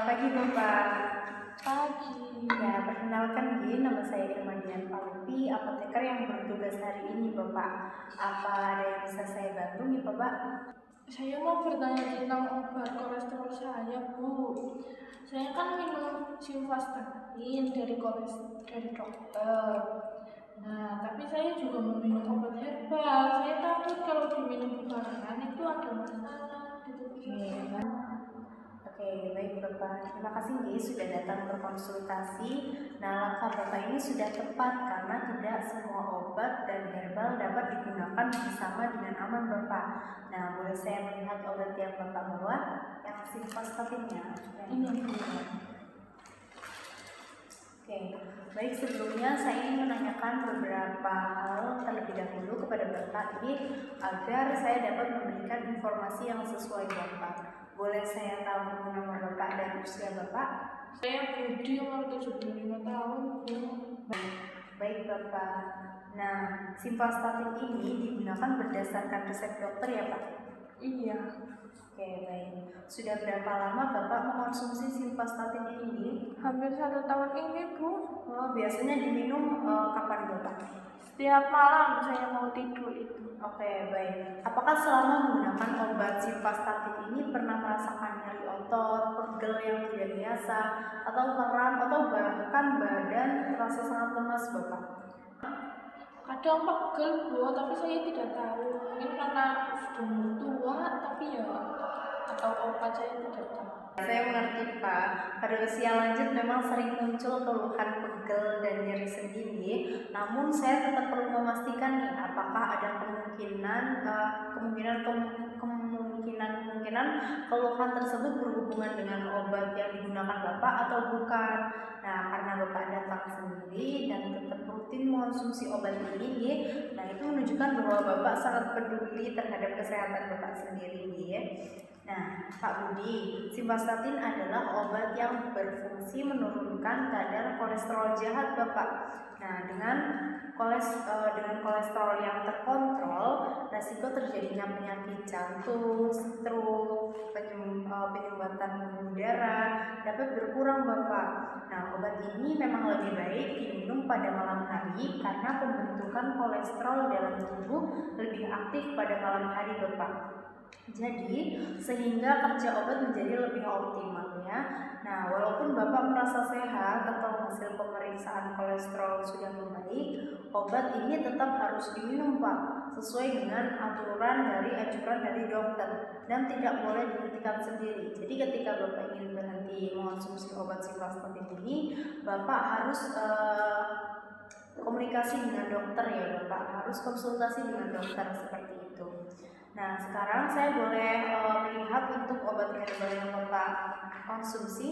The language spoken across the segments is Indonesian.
Selamat pagi Bapak. Pagi. Ya, perkenalkan nama saya Irmadian Palupi, apoteker yang bertugas hari ini Bapak. Apa ada yang bisa saya bantu nih Bapak? Saya mau bertanya tentang obat kolesterol saya, Bu. Saya kan minum simvastatin dari dokter. Nah, tapi saya juga meminum obat herbal. Saya takut kalau diminum berbarengan itu ada masalah gitu. Oke, baik Bapak. Terima kasih sudah datang berkonsultasi. Nah, langkah Bapak ini sudah tepat karena tidak semua obat dan herbal dapat digunakan bersama dengan aman Bapak. Nah, boleh saya melihat obat yang Bapak bawa? Yang simvastatinnya. Ini. Oke, baik, sebelumnya saya ingin menanyakan beberapa hal terlebih dahulu kepada Bapak ini agar saya dapat memberikan informasi yang sesuai Bapak. Boleh saya tahu nama Bapak dan usia Bapak? Saya Budi, umur 75 tahun, Bu. Baik Bapak. Nah, simvastatin ini digunakan berdasarkan resep dokter ya Pak? Iya. Oke, baik. Sudah berapa lama Bapak mengkonsumsi simvastatin ini? Hampir 1 tahun ini, Bu. Oh, biasanya diminum kapan Bapak? Setiap malam saya mau tidur itu. Oke, baik. Apakah selama menggunakan obat simvastatin ini pernah merasakan nyeri otot, pegel yang tidak biasa, atau kram, atau bahkan badan terasa sangat lemas Bapak? Kadang pegel, Bu, tapi saya tidak tahu. Mungkin karena sudah tua, tapi ya atau obat saya tidak tahu. Saya mengerti Pak, pada usia lanjut memang sering muncul keluhan pegel dan nyeri sendi. Namun saya tetap perlu memastikan nih, apakah ada kemungkinan keluhan tersebut berhubungan dengan obat yang digunakan Bapak atau bukan. Nah, karena Bapak datang sendiri dan tetap rutin mengonsumsi obat ini, nah itu menunjukkan bahwa Bapak sangat peduli terhadap kesehatan Bapak sendiri. Nah, Pak Budi, simvastatin adalah obat yang berfungsi menurunkan kadar kolesterol jahat Bapak. Nah, dengan kolesterol yang terkontrol, resiko terjadinya penyakit jantung, stroke, penyumbatan pembuluh darah dapat berkurang Bapak. Nah, obat ini memang lebih baik diminum pada malam hari karena pembentukan kolesterol dalam tubuh lebih aktif pada malam hari Bapak. Jadi, sehingga kerja obat menjadi lebih optimal ya. Nah, walaupun Bapak merasa sehat atau hasil pemeriksaan kolesterol sudah membaik, obat ini tetap harus diminum Pak, sesuai dengan anjuran dari dokter dan tidak boleh dihentikan sendiri. Jadi ketika Bapak ingin berhenti mengonsumsi obat simvastatin ini, Bapak harus komunikasi dengan dokter ya Bapak, harus konsultasi dengan dokter seperti itu. Nah, sekarang saya boleh melihat untuk obat herbal yang Bapak konsumsi.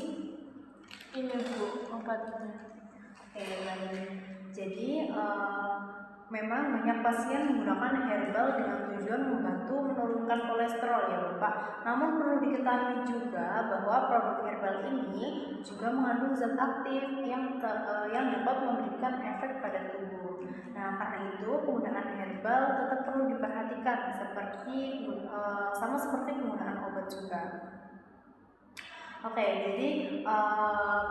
Ini, Bu, obatnya. Oke, baik. Jadi memang banyak pasien menggunakan herbal dengan tujuan membantu menurunkan kolesterol ya Bapak. Namun perlu diketahui juga bahwa produk herbal ini juga mengandung zat aktif yang dapat memberikan efek pada tubuh. Nah, karena itu penggunaan herbal tetap perlu diperhatikan sama seperti penggunaan obat juga. Oke, jadi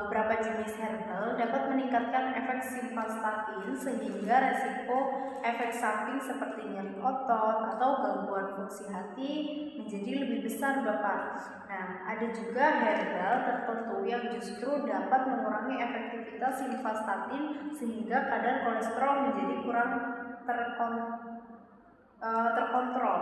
beberapa jenis herbal dapat meningkatkan efek simvastatin sehingga resiko efek samping seperti nyeri otot atau gangguan fungsi hati menjadi lebih besar Bapak. Nah, ada juga herbal tertentu yang justru dapat mengurangi efektivitas simvastatin sehingga kadar kolesterol menjadi kurang terkontrol.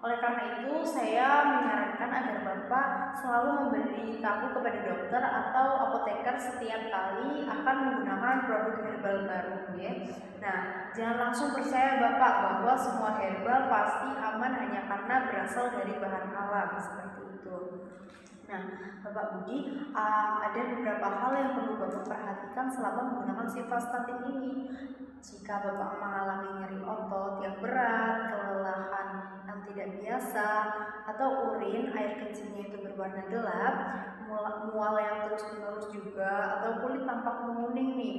Oleh karena itu, saya menyarankan agar Bapak selalu memberitahu kepada dokter atau apoteker setiap kali akan menggunakan produk herbal baru ya. Nah, jangan langsung percaya Bapak bahwa semua herbal pasti aman hanya karena berasal dari bahan alam seperti itu. Nah, Bapak Budi, ada beberapa hal yang perlu Bapak perhatikan selama menggunakan simvastatin ini. Jika Bapak mengalami nyeri otot yang berat, kelelahan yang tidak biasa, atau air kencingnya itu berwarna gelap, mual yang terus-menerus juga, atau kulit tampak menguning nih,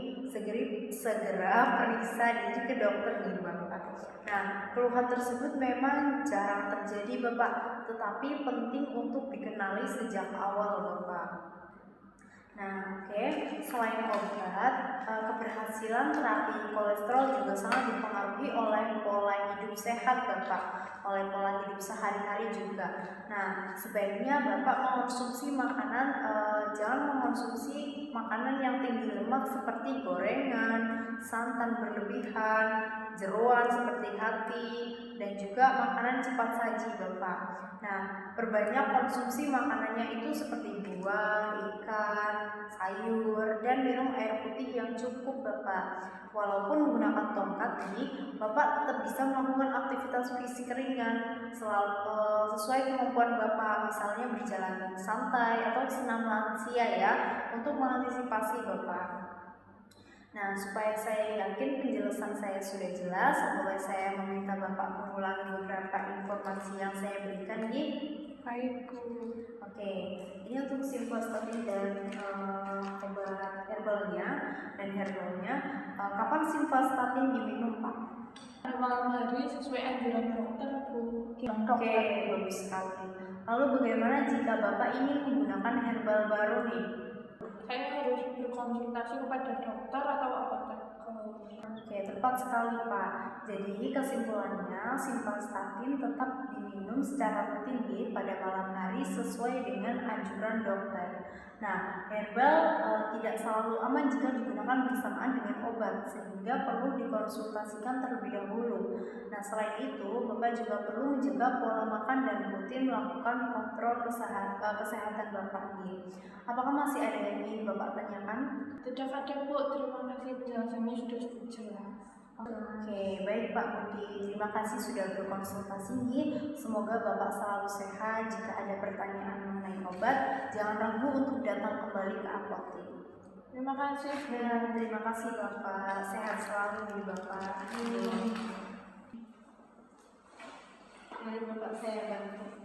segera periksa diri ke dokter nih Bapak. Nah, keluhan tersebut memang jarang terjadi Bapak, tetapi penting untuk dikenali sejak awal Bapak. Nah, oke. Selain obat, keberhasilan terapi kolesterol juga sangat dipengaruhi oleh pola hidup sehat, Bapak. Oleh pola hidup sehari-hari juga. Nah, sebaiknya Bapak mengonsumsi makanan, jangan mengonsumsi makanan yang tinggi lemak seperti gorengan, santan berlebihan, jeroan seperti hati, dan juga makanan cepat saji, Bapak. Nah, perbanyak konsumsi makanannya itu seperti buah, ikan, sayur, dan minum air putih yang cukup, Bapak. Walaupun menggunakan tongkat nih, Bapak tetap bisa melakukan aktivitas fisik ringan sesuai kemampuan Bapak, misalnya berjalan santai atau senam lansia ya, untuk mengantisipasi, Bapak. Nah, supaya saya yakin penjelasan saya sudah jelas, boleh saya meminta Bapak mengulangi beberapa informasi yang saya berikan nih? Baik, Bu. Oke, ini untuk simvastatin dan obat herbalnya dan herbalnya. Kapan simvastatin diminum, Pak? Pada malam hari sesuai anjuran dokter, Bu. Oke, bagus sekali. Lalu bagaimana jika Bapak ingin menggunakan herbal baru nih? Saya harus berkonsultasi kepada dokter atau apotek. Oke, tepat sekali, Pak. Jadi kesimpulannya, simvastatin tetap diminum secara rutin pada malam hari sesuai dengan anjuran dokter. Nah, herbal tidak selalu aman jika digunakan bersamaan dengan obat, sehingga perlu dikonsultasikan terlebih dahulu. Nah, selain itu, Bapak juga perlu menjaga pola makan dan rutin melakukan kontrol kesehatan Bapak nih. Apakah masih ada yang ingin Bapak tanyakan? Tidak ada, Bu. Terima kasih penjelasannya sudah jelas. Oke, baik Pak Budi. Terima kasih sudah berkonsultasi nih. Semoga Bapak selalu sehat. Jika ada pertanyaan mengenai obat, jangan ragu untuk datang kembali ke apotek. Terima kasih. Dan terima kasih Bapak. Sehat selalu Bapak. Mari Bapak saya bantu.